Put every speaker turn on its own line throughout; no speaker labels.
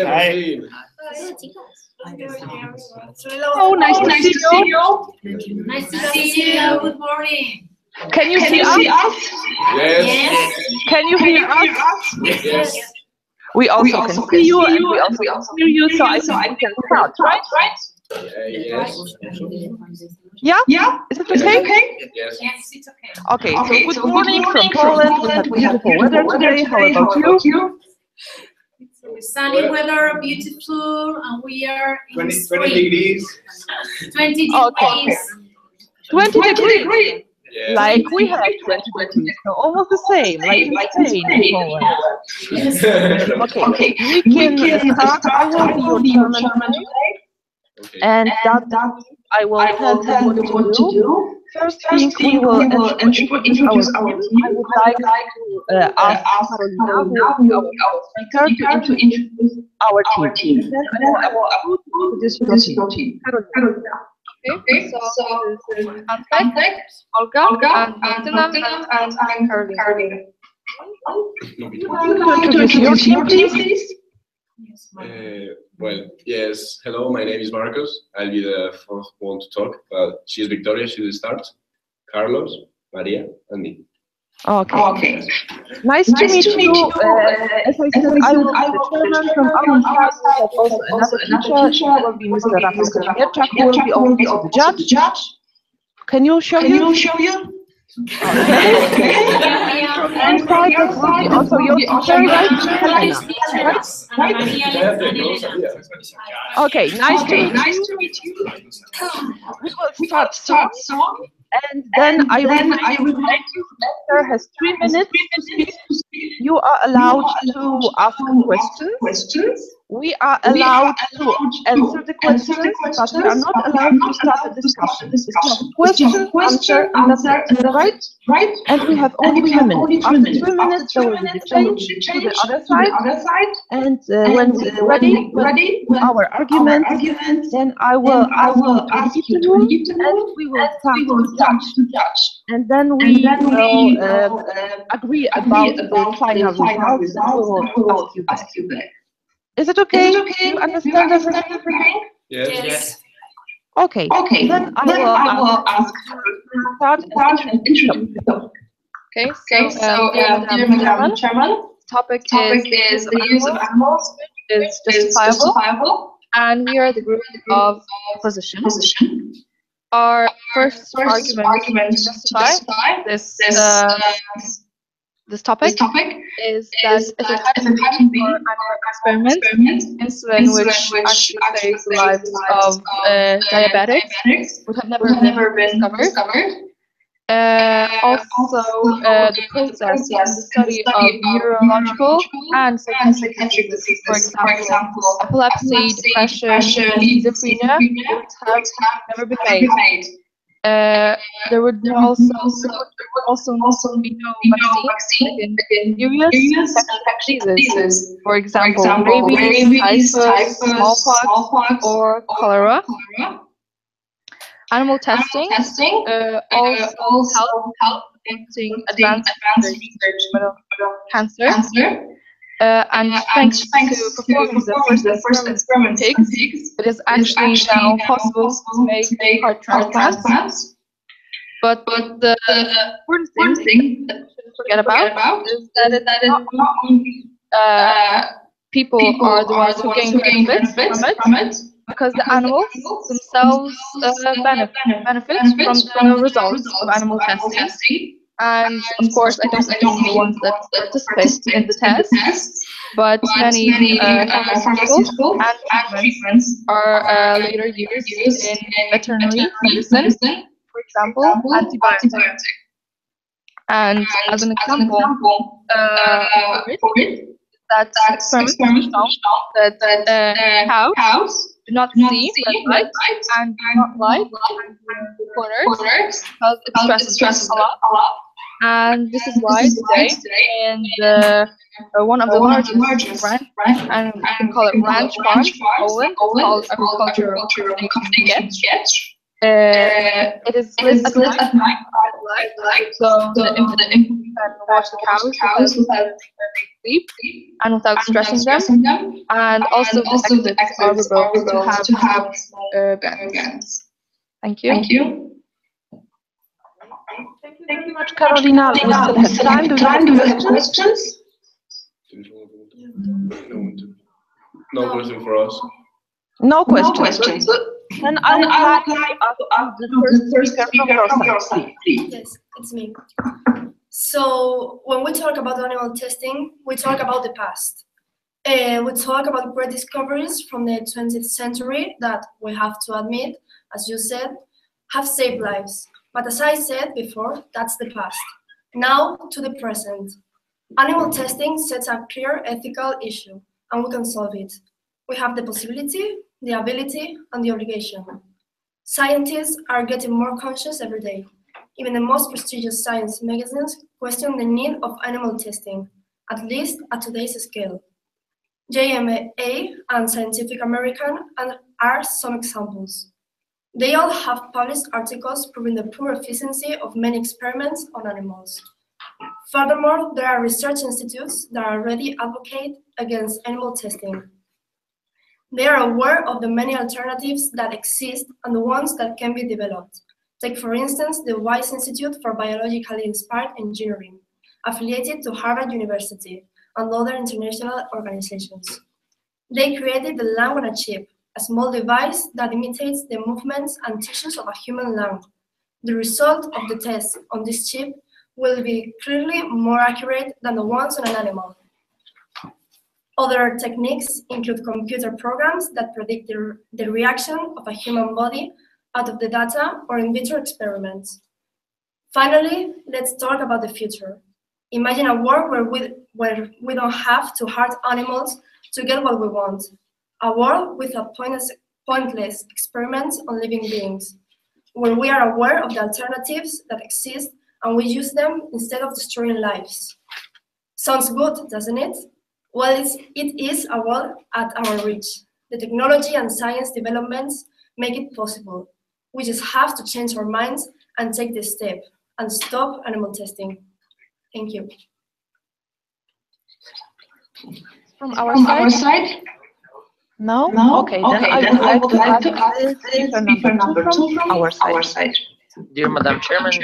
Hi.
Oh, nice to see you.
Nice to see you. Good morning.
Can you see us?
Yes.
Can you hear us?
Yes.
We also can see you and we also can hear you, so I think we can start, right?
Yes.
Yeah? Is it okay?
Yes.
Yes, it's okay.
Okay, so good morning from Poland. We have beautiful weather today. How about you?
It's sunny weather, beautiful, and we are in
20
spring.
degrees.
20
Okay.
degrees.
20 degrees.
Yes.
Like we have 20 degrees, so almost the same, like in Spain, in Poland. Okay, we can start. I will be your German today,
Okay.
and that I will tell you what to do. First thing, we will introduce our team. I would like to ask Carolina, who will be our speaker, to introduce our team. And then I will introduce your team. Carolina.
Okay, so this is Antek, Olga, and Martyna, and Karolina.
To introduce your team, please.
Well, yes. Hello, my name is Marcos. I'll be the fourth one to talk, but she's Victoria. She will start. Carlos, Maria, and me.
Okay. Nice to meet you. As I said, I will be the chairman from our side. We have also another teacher. It will be Mr. Rafał Kazimierczak, who will be also the judge. Can you show you? Okay. And side will be also your teacher, right? Helena. Okay, nice to meet you. We will start soon. And then I will let you. Lecturer has 3 minutes to speak. You are allowed to ask questions. We are allowed to answer the questions, but we are not allowed to start a discussion. It's just question, answer, and that's it. Right? And we have only 2 minutes. After 2 minutes, there will be the change to the other side. And when we are ready with our argument, then I will ask you to leave the room, and we will start to judge. And then we will agree about the final results, and we will ask you back. Is it okay? You understand everything?
Yes.
Okay. Then I will ask start and introduce.
Okay, so dear Madam Chairman, topic is the use of animals is justifiable, and we are the group of opposition. Our first argument to justify this topic is that if it hadn't been for animal experiments, insulin which actually saves the lives of diabetics would have never been discovered. Also, the process and the study of neurological and psychiatric diseases, for example, epilepsy, depression, schizophrenia, would have never been made. There would also be no vaccine against infectious diseases, for example, rabies, typhus, smallpox, or cholera. Animal testing also help in advanced research of cancer. And thanks to performing the first experiment in pigs, it is actually now possible to make heart transplants. But the important thing that we shouldn't forget about is that it's not only people are the ones who gain benefits from it, because the animals themselves benefit from the results of animal testing. And of course, I don't mean the ones that participate in the test, but many pharmaceuticals and treatments are later used in veterinary medicine, for example, antibiotics. And as an example, for it, that experiments show that cows do not see red light and do not like corners because it stresses a lot. And this is why today in one of the largest ranch, and we can call it ranch farms in Poland, called agricultural company Getch. It is lit at night, so the can watch the cows without sleep and without stressing them, and also this activates our robots to have guns. Thank you.
Thank you very much, Carolina. We still have time. Do you have questions?
No question for us.
No questions. Then I would like to ask the first speaker from your side, please.
Yes, it's me. So when we talk about animal testing, we talk about the past. We talk about great discoveries from the 20th century that we have to admit, as you said, have saved lives. But as I said before, that's the past. Now to the present. Animal testing sets a clear ethical issue, and we can solve it. We have the possibility, the ability, and the obligation. Scientists are getting more conscious every day. Even the most prestigious science magazines question the need of animal testing, at least at today's scale. JMA and Scientific American are some examples. They all have published articles proving the poor efficiency of many experiments on animals. Furthermore, there are research institutes that already advocate against animal testing. They are aware of the many alternatives that exist and the ones that can be developed. Take, for instance, the Wise Institute for Biologically Inspired Engineering, affiliated to Harvard University and other international organizations. They created the lung on a chip, a small device that imitates the movements and tissues of a human lung. The result of the test on this chip will be clearly more accurate than the ones on an animal. Other techniques include computer programs that predict the reaction of a human body out of the data or in vitro experiments. Finally, let's talk about the future. Imagine a world where we don't have to hurt animals to get what we want. A world without pointless experiments on living beings, where we are aware of the alternatives that exist and we use them instead of destroying lives. Sounds good, doesn't it? Well, it is a world at our reach. The technology and science developments make it possible. We just have to change our minds and take this step and stop animal testing. Thank you.
From our side?
No? Okay, then I would like to ask speaker number two from our side.
Dear Madam Chairman, to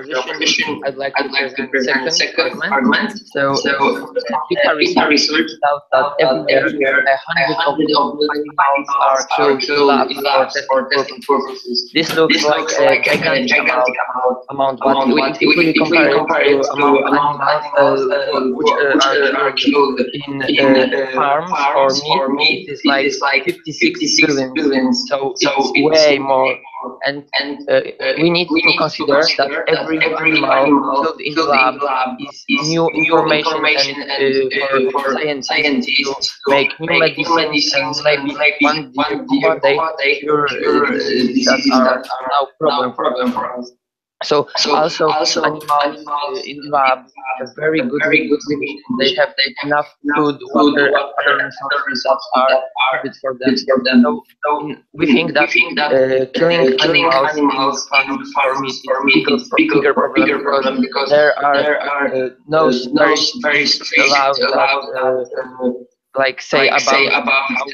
your opposition, I'd like to present the second argument. So, Debata research found that every year 100 of animals are killed in labs for testing purposes. This looks like a gigantic amount, but if we compare it to amount of animals which are killed in farms for meat, it is like 56 billion. So it's way more. And we need to consider that every animal killed in the lab is new information and for scientists to make new medicines and maybe one day cure diseases that are now problem for us. So also animals in the lab have very good nutrition. They have enough food, water, and other resources that are needed for them. So we think that killing animals in farms is a bigger problem because there are no very strict laws that like say about how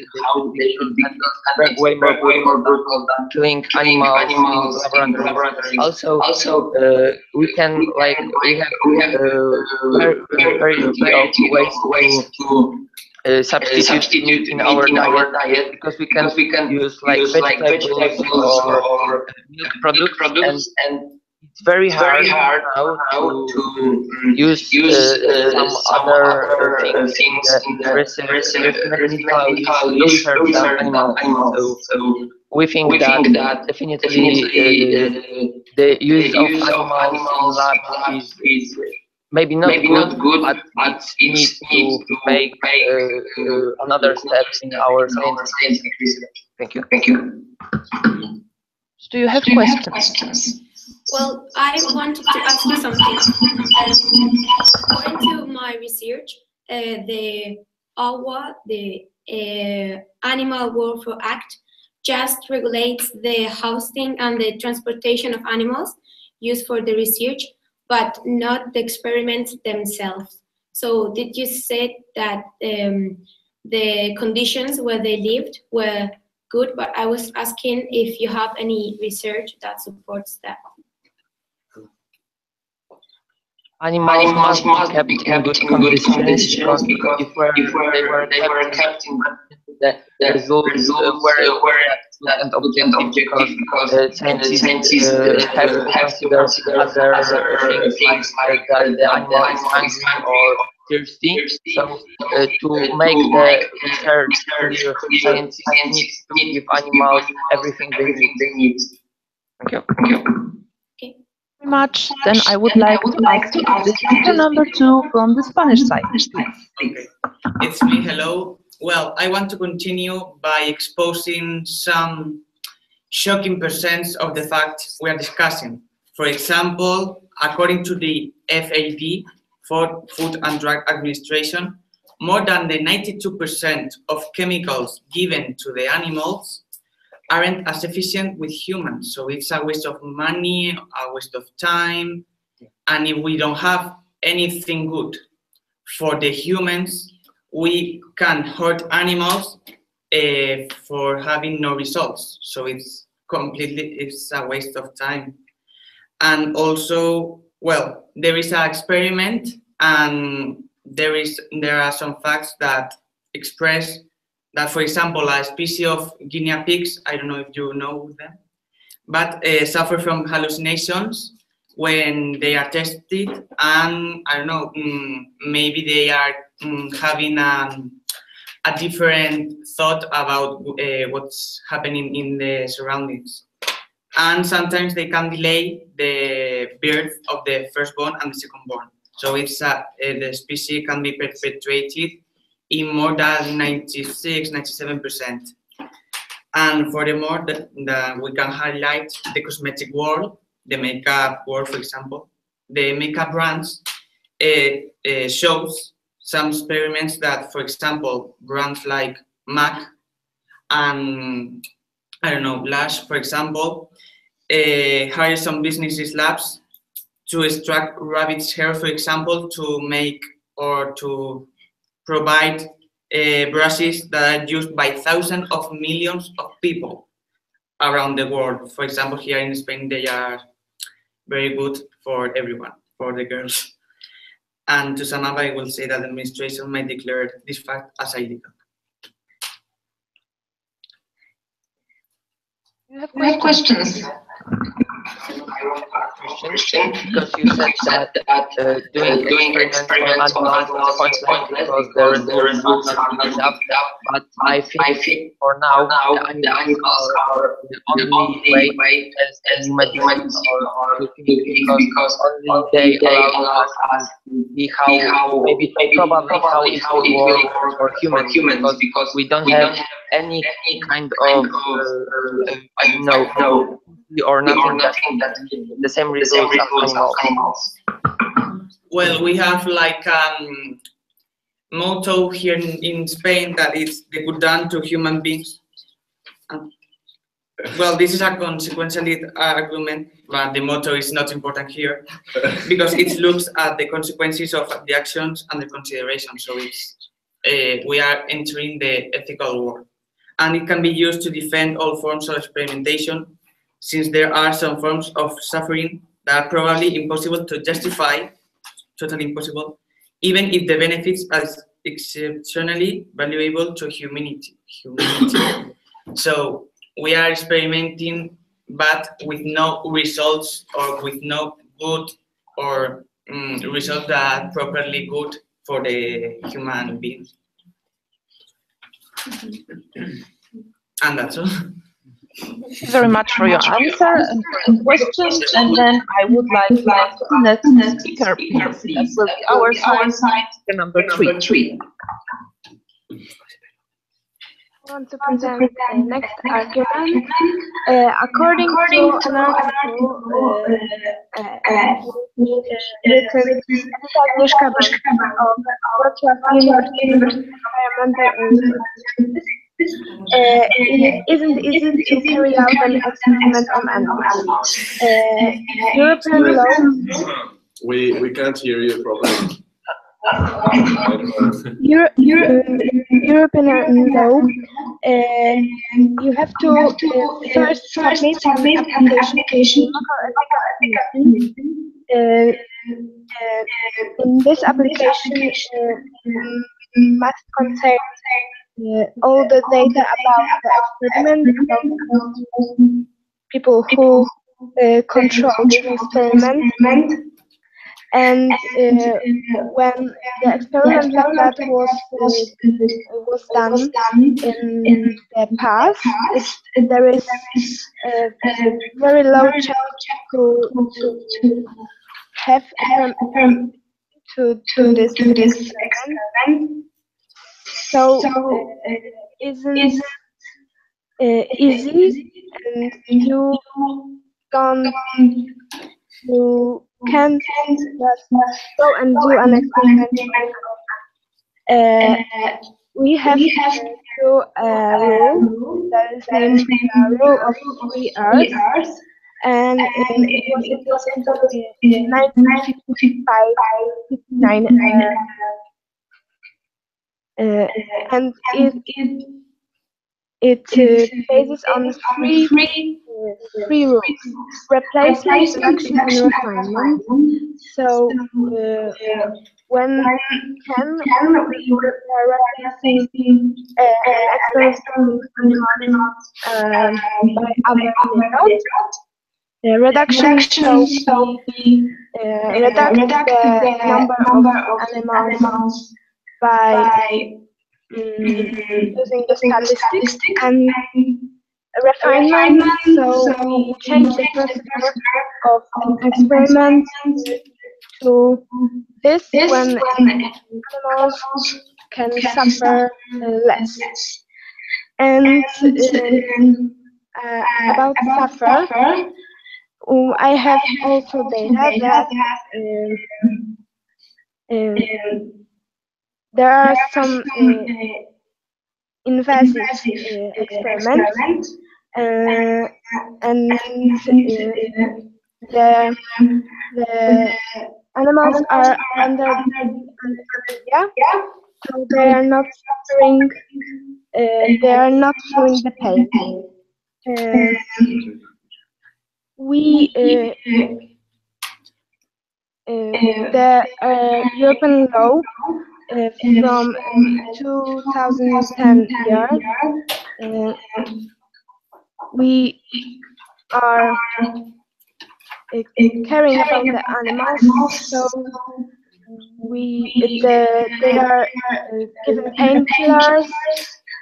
they should be handled, way more brutal than killing animals in laboratories. Also, we have very ways to substitute in our diet because we can use like vegetables or milk products and it's very hard now to use some other things in the research than animals. So we think that definitely the use of animals in lab is maybe not good, but it needs to make another step in our scientific research. Thank you.
Do you have questions?
Well, I wanted to ask you something. According to my research, the AWA, the Animal Welfare Act, just regulates the housing and the transportation of animals used for the research,
but not the experiments themselves. So did you say that the conditions where they lived were good, but I was asking if you have any research that supports that.
Animals must be kept in good conditions because if they were kept in the results were good and objective because scientists have to consider other things like that the animal is hungry or thirsty. So to make the research clear, scientists need to give animals everything they need. Thank you.
Much. Then I would like to ask the speaker number 2 from the Spanish side.
Okay, it's me. Hello. Well, I want to continue by exposing some shocking percents of the facts we are discussing. For example, according to the FAD, Food and Drug Administration, more than the 92% of chemicals given to the animals aren't as efficient with humans. So it's a waste of money, a waste of time. And if we don't have anything good for the humans, we can hurt animals for having no results. So it's a waste of time. And also, well, there is an experiment and there are some facts that express that, for example, a species of guinea pigs, I don't know if you know them, but suffer from hallucinations when they are tested, and I don't know, maybe they are having a different thought about what's happening in the surroundings. And sometimes they can delay the birth of the firstborn and the secondborn. So it's the species can be perpetuated in more than 96, 97%. And furthermore, we can highlight the cosmetic world, the makeup world, for example. The makeup brands shows some experiments that, for example, brands like MAC and, I don't know, Lush, for example, hire some businesses labs to extract rabbit's hair, for example, to make or to provide brushes that are used by thousands of millions of people around the world. For example, here in Spain, they are very good for everyone, for the girls. And to sum up, I will say that the administration might declare this fact as illegal.
You have questions?
Question, because you said that doing experiments on animals is pointless because the results are not enough. But I think for now the animals are the only way as medicine or because only they allow us to see how probably how it will work for humans because we don't have any kind of I don't know or nothing that the same results as animals.
Well, we have like motto here in Spain that it's the good done to human beings. Well, this is a consequential argument, but the motto is not important here because it looks at the consequences of the actions and the consideration. So it's we are entering the ethical world, and it can be used to defend all forms of experimentation, since there are some forms of suffering that are probably impossible to justify, totally impossible, even if the benefits are exceptionally valuable to humanity. So we are experimenting, but with no results or with no good or results that are properly good for the human being. And that's all.
Thank you very much for your answer and for the questions. And then I would like to ask the next speaker, please. That will be our side, the number 3.
I want to present the next argument. According to an article written Agnieszka of Wrocław University Environmental it isn't easy to carry out an experiment on animals. European law
We can't hear you properly.
European law, you have to first submit an application to local ethical commission. In this application, must contain all the data about the experiment, about people who control the experiment. And when the experiment like that was done in the past, there is a very low chance to have to do this experiment. So isn't easy, and you can't just go and do an experiment. We have to do a rule that is named the rule of 3 R's, and it was introduced in 1959, and it bases on three rules: replacement, reduction, and refinement. So when can we are replacing an experiment by other methods? Reduction, so we reduce the number of animals by using the statistics, and refinement, so we change the procedure of an experiment to this when animals can suffer less. And about suffer, I have also data that there are some invasive experiments, and the animals are under anesthesia, so they are not suffering. They are not feeling the pain. The European law from 2010 year, we are caring about the animals, so they are given painkillers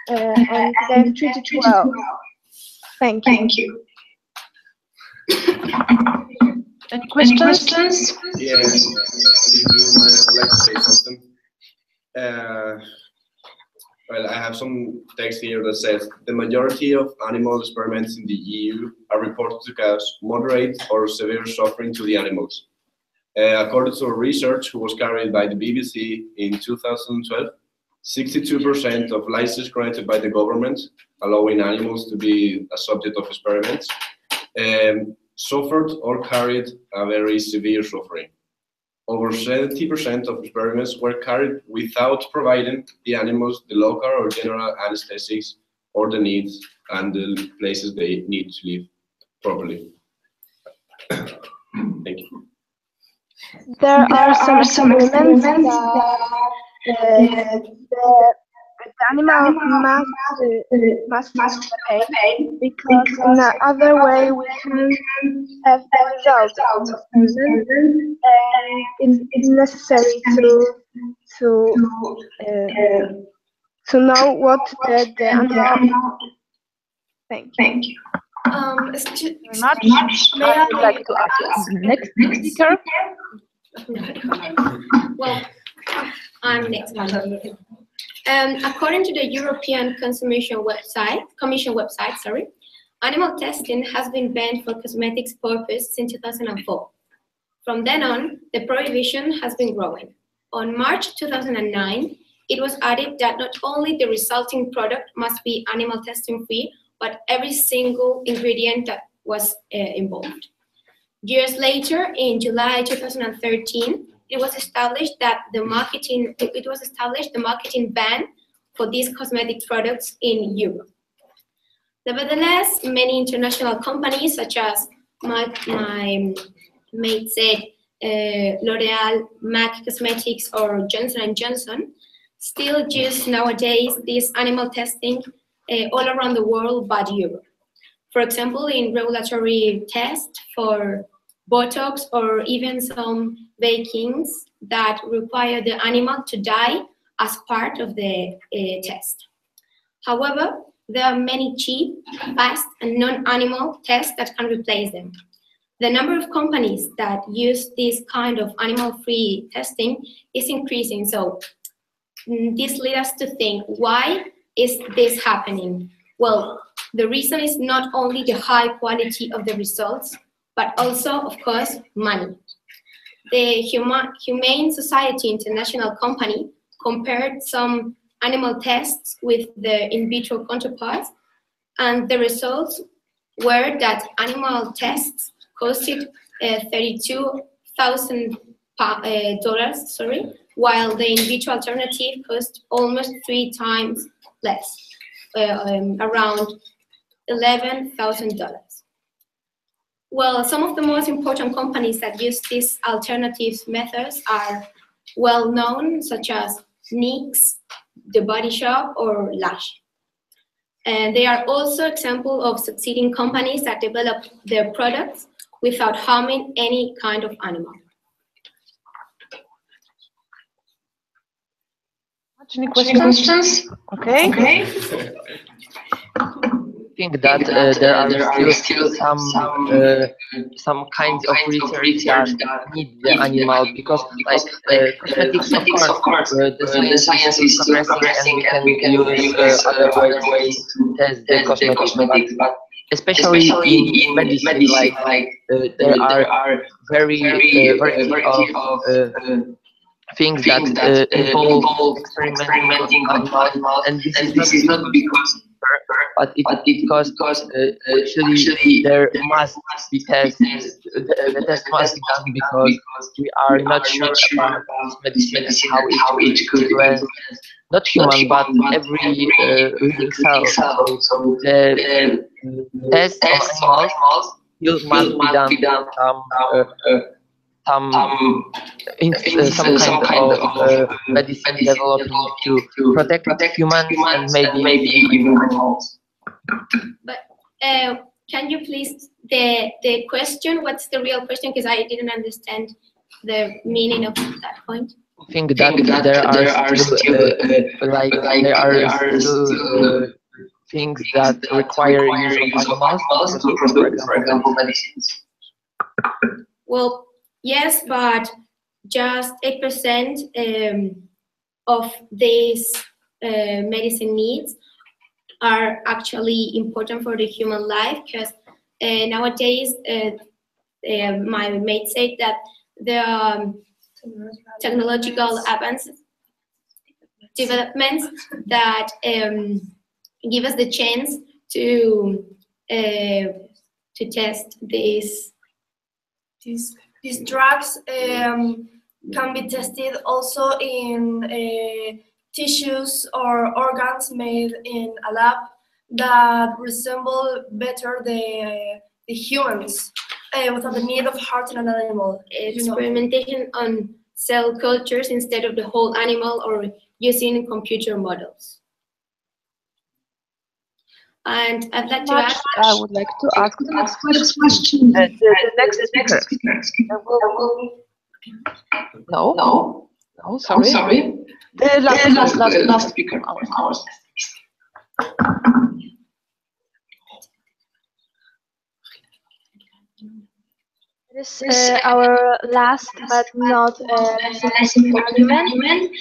and they are treated well. Thank you.
Any questions?
Yes, if you might like to say something. Well, I have some text here that says the majority of animal experiments in the EU are reported to cause moderate or severe suffering to the animals. According to research was carried by the BBC in 2012, 62% of licenses granted by the government allowing animals to be a subject of experiments suffered or carried a very severe suffering. Over 70% of experiments were carried without providing the animals the local or general anesthetics or the needs and the places they need to live properly. Thank you.
There are some experiments that the animal must feel the pain, because in another way we can have the result of the experiment, and it's necessary to know what the animal. Thank you.
Excuse
Very much. I would like to ask the next speaker.
Well, I'm next one. According to the European Commission website, animal testing has been banned for cosmetics purposes since 2004. From then on, the prohibition has been growing. On March 2009, it was added that not only the resulting product must be animal testing free, but every single ingredient that was involved. Years later, in July 2013, it was established the marketing ban for these cosmetic products in Europe. Nevertheless, many international companies, such as my mate said, L'Oreal, MAC Cosmetics, or Johnson & Johnson, still use nowadays this animal testing all around the world but Europe. For example, in regulatory tests for Botox or even some bakings that require the animal to die as part of the test. However, there are many cheap, fast, and non-animal tests that can replace them. The number of companies that use this kind of animal-free testing is increasing. So this leads us to think, why is this happening? Well, the reason is not only the high quality of the results, but also, of course, money. The Humane Society International Company compared some animal tests with the in vitro counterparts, and the results were that animal tests costed $32,000, while the in vitro alternative cost almost 3 times less, around $11,000. Well, some of the most important companies that use these alternative methods are well known, such as NYX, The Body Shop, or Lush. And they are also examples of succeeding companies that develop their products without harming any kind of animal.
Any questions? Okay.
I think that there are still some kinds of research that need the animal, because like cosmetics, of course, the science is still progressing and we can use other ways to test the cosmetics, but especially in medicine, like there are very of things that involve experimenting on animals, and this is not because but because actually there must be tests. The test must be done because we are not sure about medicine and how it could influence not human but every living cell. So the test on animals still must be done some kind of medicine developing to protect humans and maybe even animals.
But can you please, the question, what's the real question? Because I didn't understand the meaning of that point.
I think that there are still things that require use of animals to produce, for example, medicines.
Well, yes, but just 8% of these medicine needs are actually important for the human life, because nowadays my mate said that the technological developments that give us the chance to test these
drugs can be tested also in tissues or organs made in a lab that resemble better the humans without the need of hurting an animal.
Experimentation on cell cultures instead of the whole animal, or using computer models. And I'd like to ask.
I would like to ask the next question. The next speaker. No, sorry. The last speaker.
This is our last but not less argument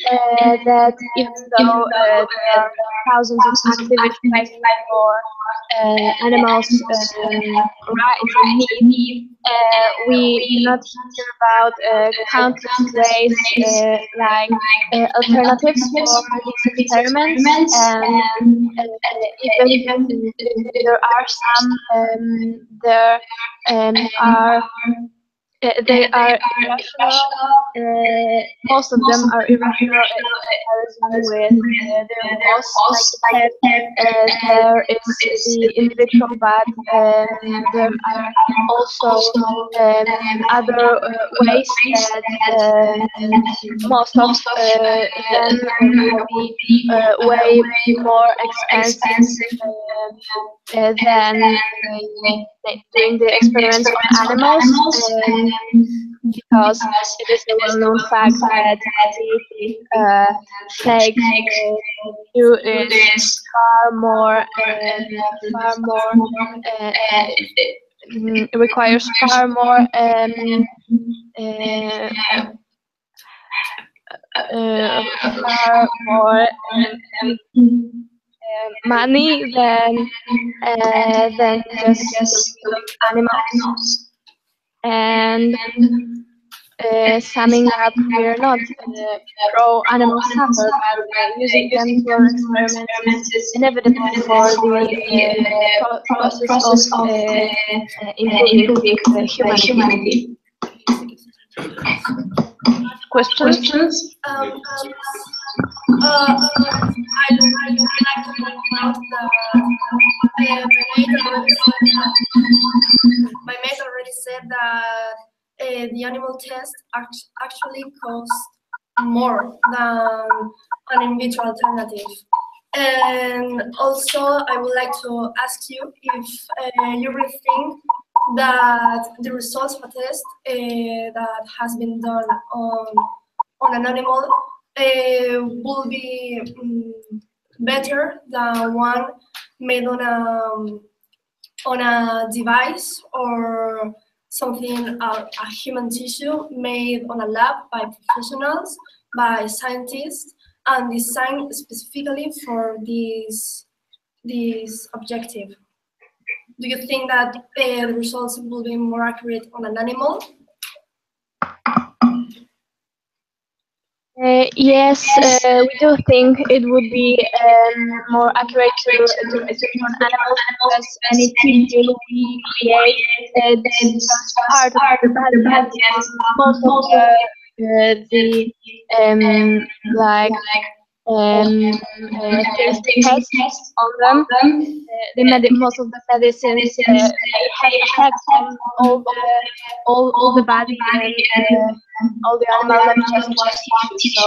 that even though there are thousands of activities for animals' rights and needs, we do not hear about countless ways like alternatives for these experiments, and even there are some, there are they are irrational. Most of them are irrational in comparison with the most. Like I said, there is the individual, but there are also other ways that most of them will be way more expensive than doing the experiments on animals, because it is a well-known fact that the snake is requires far more money than just killing animals. And summing up, we are not pro animal suffer, but using them to our experiments is inevitable for the process of improving humanity. Questions?
I like to point out that my mate already said that the animal test actually costs more than an in vitro alternative. And also, I would like to ask you if you really think that the results of a test that has been done on an animal will be better than one made on a device or something, a human tissue made on a lab by professionals, by scientists, and designed specifically for this objective. Do you think that the results will be more accurate on an animal?
Yes, we do think it would be more accurate to on animals, because any tissue we create is part of the body, and most of the like things tests on them. Most of the medicines have effects on all the body and all the animal, not just one tissue. So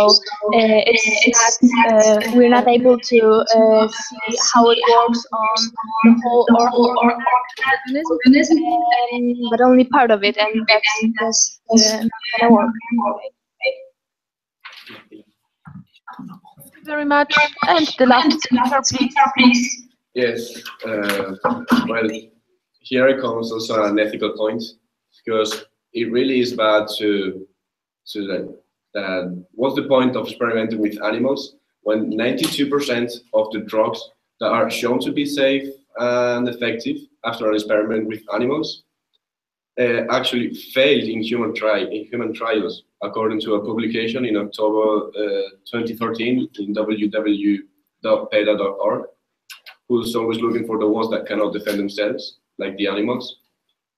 we're not able to see how it works on the whole organism, but only part of it, and that's not gonna work.
Thank you very much. And the last speaker, please.
Yes, well, here comes also an ethical point, because it really is bad to what's the point of experimenting with animals when 92% of the drugs that are shown to be safe and effective after an experiment with animals actually failed in human trials, according to a publication in October 2013 in www.debata.org, who's always looking for the ones that cannot defend themselves, like the animals.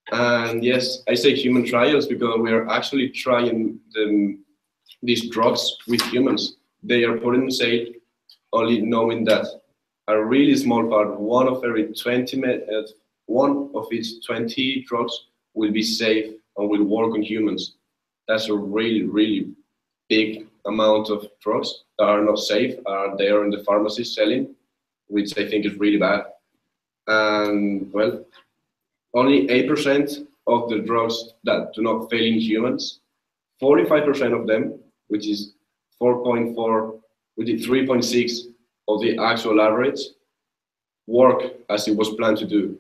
And yes, I say human trials because we are actually trying these drugs with humans. They are put in sale only knowing that a really small part, one of each 20 drugs will be safe and will work on humans. That's a really, really big amount of drugs that are not safe, are there in the pharmacies selling, which I think is really bad. And well, only 8% of the drugs that do not fail in humans, 45% of them, which is 4.4, which is 3.6 of the actual average, work as it was planned to do.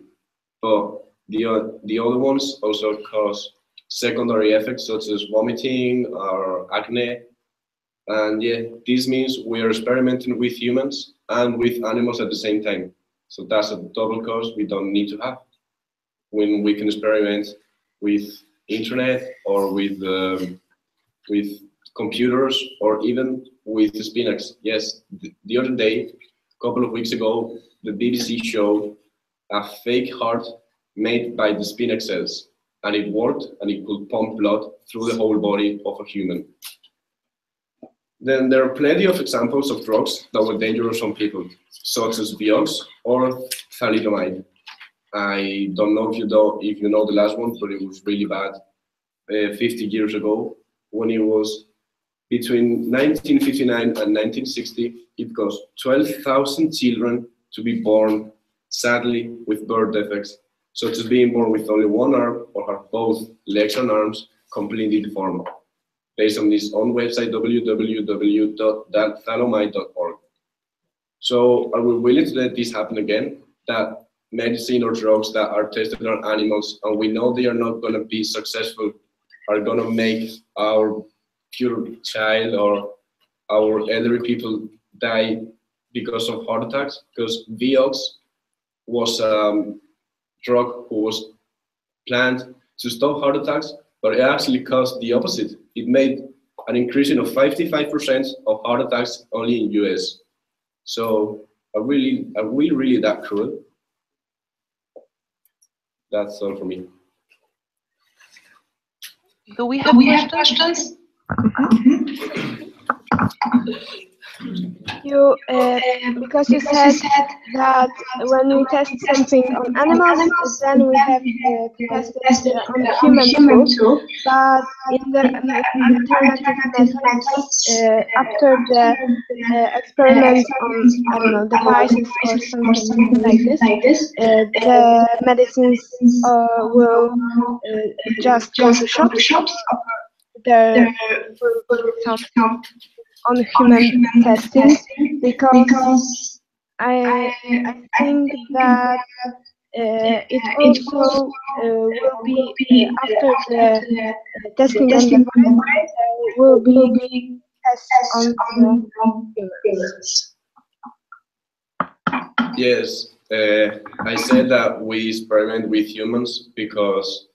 But the other ones also cause secondary effects such as vomiting or acne. And yeah, this means we are experimenting with humans and with animals at the same time. So that's a double cost we don't need to have when we can experiment with internet or with computers or even with spinach. Yes, the other day, a couple of weeks ago, the BBC showed a fake heart made by the spinach cells, and it worked, and it could pump blood through the whole body of a human. Then there are plenty of examples of drugs that were dangerous on people, such as Vioxx or thalidomide. I don't know if you know the last one, but it was really bad 50 years ago. When it was between 1959 and 1960, it cost 12,000 children to be born, sadly, with birth defects, such as being born with only one arm or have both legs and arms completely deformed, based on his own website, www.thalidomide.org. So are we willing to let this happen again? That medicine or drugs that are tested on animals and we know they are not going to be successful are going to make our future child or our elderly people die because of heart attacks? Because Vioxx was a drug who was planned to stop heart attacks, but it actually caused the opposite. It made an increase of 55% of heart attacks only in US. So are we really that cruel? That's all for me.
Do we have questions?
You, because you said that when we test something on animals, then we have to test it on human too. But in the alternative methods, after the experiment on, I don't know, devices or something like this, the medicines will just go to shops. There will be some on human testing, because I think that it also will be after the testing on the virus, will be tests on humans.
Yes, I said that we experiment with humans because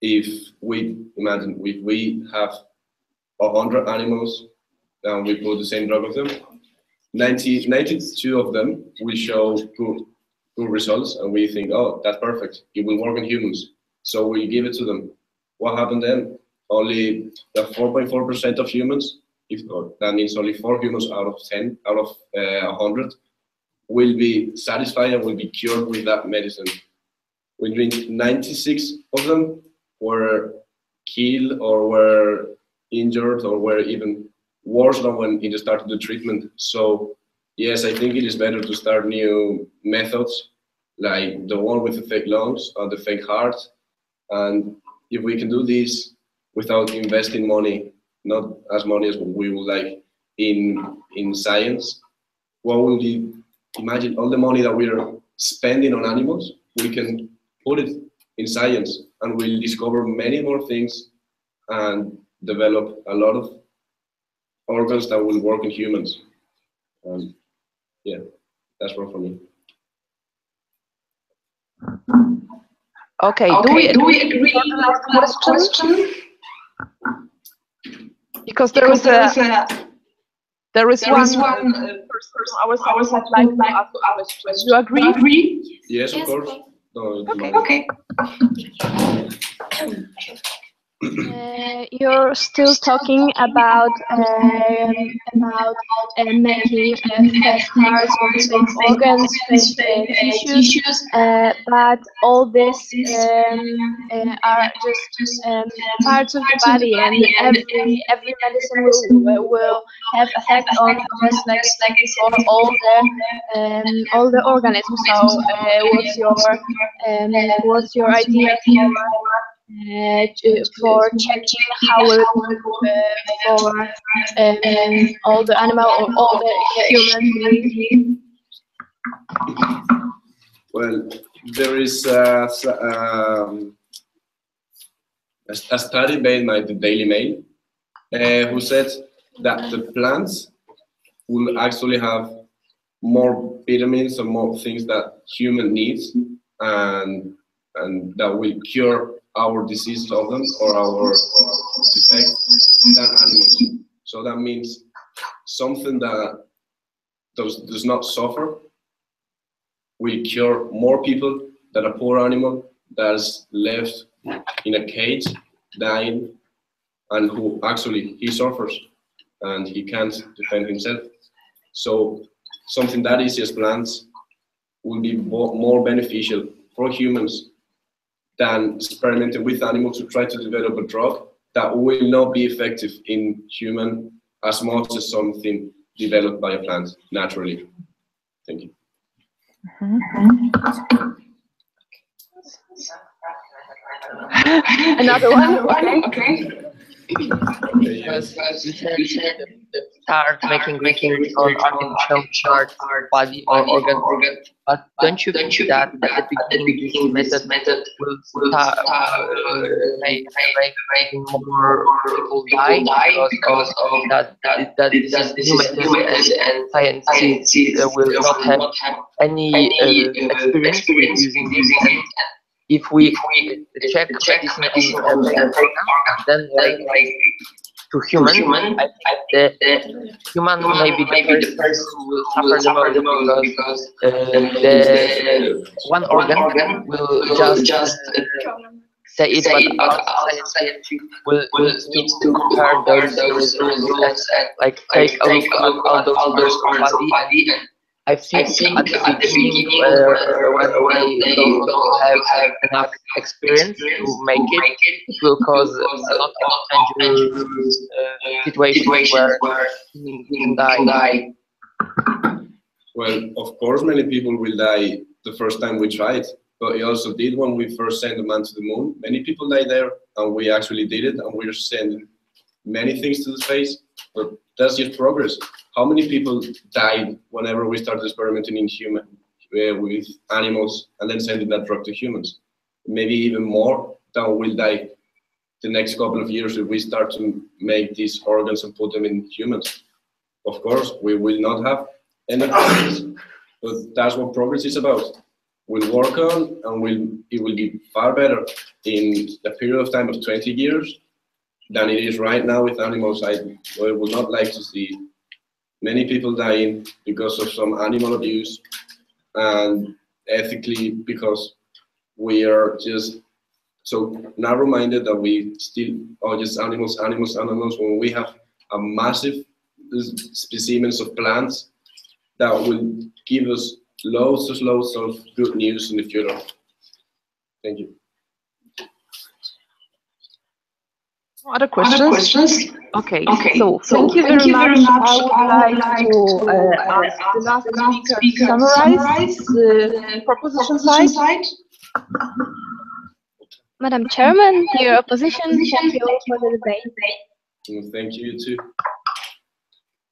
if we have 100 animals and we put the same drug of them, 92 of them will show good results, and we think, oh, that's perfect, it will work on humans. So we give it to them. What happened then? Only the 4.4% of humans, that means only 4 humans out of 10, out of 100, will be satisfied and will be cured with that medicine. Which means 96 of them were killed or were injured or were even worse than when it started the treatment. So yes, I think it is better to start new methods, like the one with the fake lungs or the fake heart. And if we can do this without investing money, not as money as we would like in science, what will be, imagine all the money that we are spending on animals, we can put it in science and we'll discover many more things and develop a lot of organs that will work in humans. Yeah, that's all for me.
Okay, do we agree for the last question? Because there is one person on our side who would like to ask a question. You agree?
Yes, of course. No,
okay.
You're still talking about making fake hearts or fake organs, fake tissues, but all this are just parts of the body, and every medicine will have effect on just like for all the organisms. So what's your idea for checking how it will for all the animal or all the human being?
Well, there is a study made by the Daily Mail who said that the plants will actually have more vitamins and more things that human needs, and that will cure our diseases of them or our defects than animals. So that means something that does not suffer will cure more people than a poor animal that's left in a cage, dying, and who actually he suffers and he can't defend himself. So something that easy as plants will be more beneficial for humans than experimenting with animals to try to develop a drug that will not be effective in human as much as something developed by a plant naturally. Thank you.
Another one?
Okay. Because you said start making research on artificial parts, body or organ, but don't you think that at the beginning this method will start making more people die because of that this is new method and scientists will not have any experience with using this, and if we check this on then to human, I think the human may be the person who will suffer the most because the one organ will just say it, but science will need to compare those results and like take a look at all those parts of the body. I think at the beginning, when they don't have enough experience to make it, it will cause a lot of dangerous situations where you can die.
Well, of course, many people will die the first time we tried, but it also did when we first sent a man to the moon. Many people died there, and we actually did it, and we're sending many things to the space, but that's just progress. How many people died whenever we started experimenting in human with animals and then sending that drug to humans? Maybe even more than will die the next couple of years if we start to make these organs and put them in humans. Of course, we will not have any progress, but that's what progress is about. We'll work on, and it will be far better in a period of time of 20 years than it is right now with animals. I would not like to see many people dying because of some animal abuse, and ethically because we are just so narrow-minded that we still are just animals, when we have a massive specimens of plants that will give us loads of good news in the future. Thank you.
Other questions? Okay, so thank you very much. I would like to ask the last speaker to summarize the proposition slide.
Madam Chairman, dear opposition, thank you for the debate.
Well, thank you too.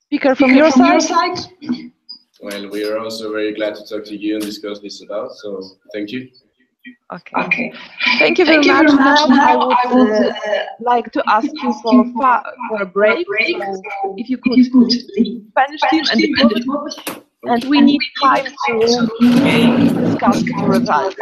Speaker from your side?
Well, we are also very glad to talk to you and discuss this about, so thank you.
Okay. Thank you very much. Now I would like to ask you for a break. So if you could speak Spanish team and the group, and we need time to discuss the results.